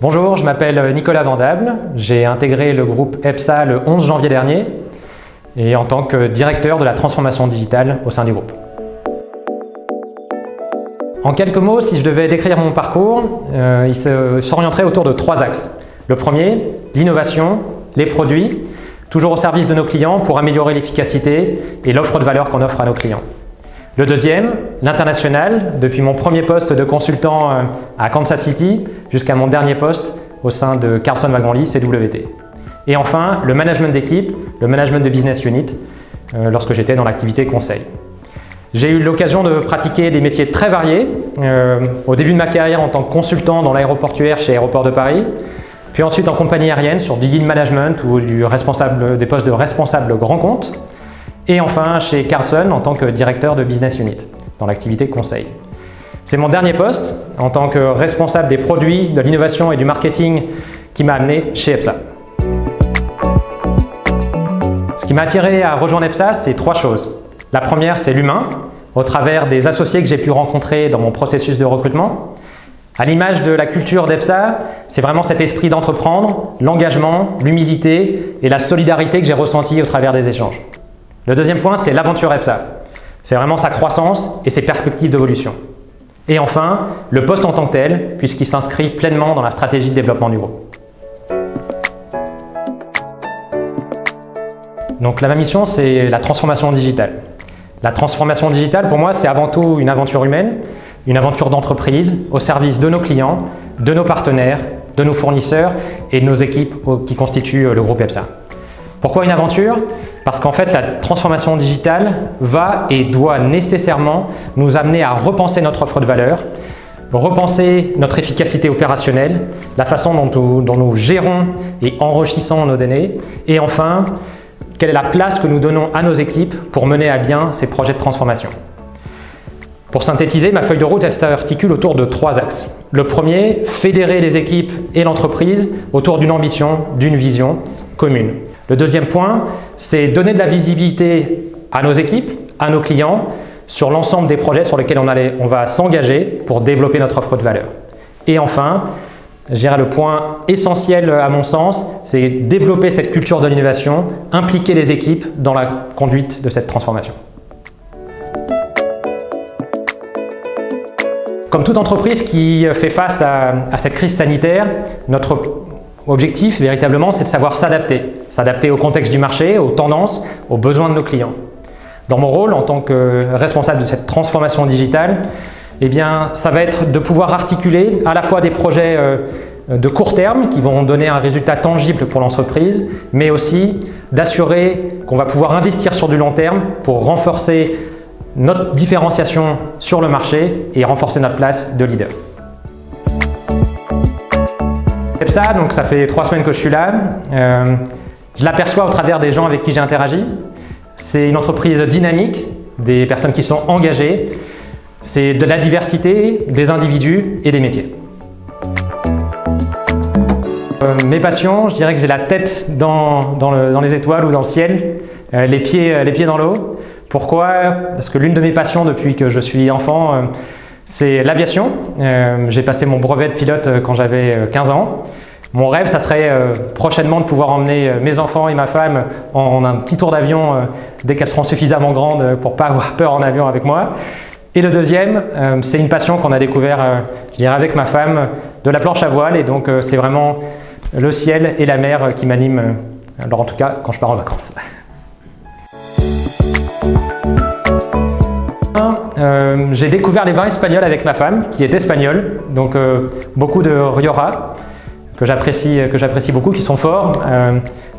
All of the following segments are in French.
Bonjour, je m'appelle Nicolas Vandable. J'ai intégré le groupe EPSA le 11 janvier dernier et en tant que directeur de la transformation digitale au sein du groupe. En quelques mots, si je devais décrire mon parcours, il s'orienterait autour de 3 axes. Le premier, l'innovation, les produits, toujours au service de nos clients pour améliorer l'efficacité et l'offre de valeur qu'on offre à nos clients. Le deuxième, l'international, depuis mon premier poste de consultant à Kansas City jusqu'à mon dernier poste au sein de Carlson Wagonlit CWT. Et enfin, le management d'équipe, le management de business unit, lorsque j'étais dans l'activité conseil. J'ai eu l'occasion de pratiquer des métiers très variés, au début de ma carrière en tant que consultant dans l'aéroportuaire chez Aéroports de Paris, puis ensuite en compagnie aérienne sur du yield management ou des postes de responsable grand compte, et enfin chez Carlson en tant que directeur de business unit dans l'activité conseil. C'est mon dernier poste en tant que responsable des produits, de l'innovation et du marketing qui m'a amené chez EPSA. Ce qui m'a attiré à rejoindre EPSA, c'est 3 choses. La première, c'est l'humain, au travers des associés que j'ai pu rencontrer dans mon processus de recrutement. À l'image de la culture d'EPSA, c'est vraiment cet esprit d'entreprendre, l'engagement, l'humilité et la solidarité que j'ai ressenti au travers des échanges. Le deuxième point, c'est l'aventure EPSA. C'est vraiment sa croissance et ses perspectives d'évolution. Et enfin, le poste en tant que tel, puisqu'il s'inscrit pleinement dans la stratégie de développement du groupe. Donc ma mission, c'est la transformation digitale. La transformation digitale, pour moi, c'est avant tout une aventure humaine, une aventure d'entreprise au service de nos clients, de nos partenaires, de nos fournisseurs et de nos équipes qui constituent le groupe EPSA. Pourquoi une aventure? Parce qu'en fait, la transformation digitale va et doit nécessairement nous amener à repenser notre offre de valeur, repenser notre efficacité opérationnelle, la façon dont nous gérons et enrichissons nos données, et enfin, quelle est la place que nous donnons à nos équipes pour mener à bien ces projets de transformation. Pour synthétiser, ma feuille de route, elle s'articule autour de 3 axes. Le premier, fédérer les équipes et l'entreprise autour d'une ambition, d'une vision commune. Le deuxième point, c'est donner de la visibilité à nos équipes, à nos clients, sur l'ensemble des projets sur lesquels on va s'engager pour développer notre offre de valeur. Et enfin, je dirais le point essentiel à mon sens, c'est développer cette culture de l'innovation, impliquer les équipes dans la conduite de cette transformation. Comme toute entreprise qui fait face à cette crise sanitaire, notre objectif véritablement, c'est de savoir s'adapter au contexte du marché, aux tendances, aux besoins de nos clients. Dans mon rôle en tant que responsable de cette transformation digitale, eh bien, ça va être de pouvoir articuler à la fois des projets de court terme qui vont donner un résultat tangible pour l'entreprise, mais aussi d'assurer qu'on va pouvoir investir sur du long terme pour renforcer notre différenciation sur le marché et renforcer notre place de leader. EPSA, donc ça fait 3 semaines que je suis là. Je l'aperçois au travers des gens avec qui j'ai interagi. C'est une entreprise dynamique, des personnes qui sont engagées. C'est de la diversité, des individus et des métiers. Mes passions, je dirais que j'ai la tête dans les étoiles ou dans le ciel, les pieds dans l'eau. Pourquoi? Parce que l'une de mes passions depuis que je suis enfant, c'est l'aviation. J'ai passé mon brevet de pilote quand j'avais 15 ans. Mon rêve, ça serait prochainement de pouvoir emmener mes enfants et ma femme en un petit tour d'avion dès qu'elles seront suffisamment grandes pour ne pas avoir peur en avion avec moi. Et le deuxième, c'est une passion qu'on a découvert, je dirais avec ma femme, de la planche à voile. Et donc c'est vraiment le ciel et la mer qui m'animent, alors en tout cas quand je pars en vacances. J'ai découvert les vins espagnols avec ma femme, qui est espagnole, donc beaucoup de Rioja, que j'apprécie beaucoup, qui sont forts,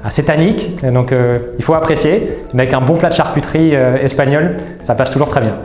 assez tanniques, donc il faut apprécier. Mais avec un bon plat de charcuterie espagnol, ça passe toujours très bien.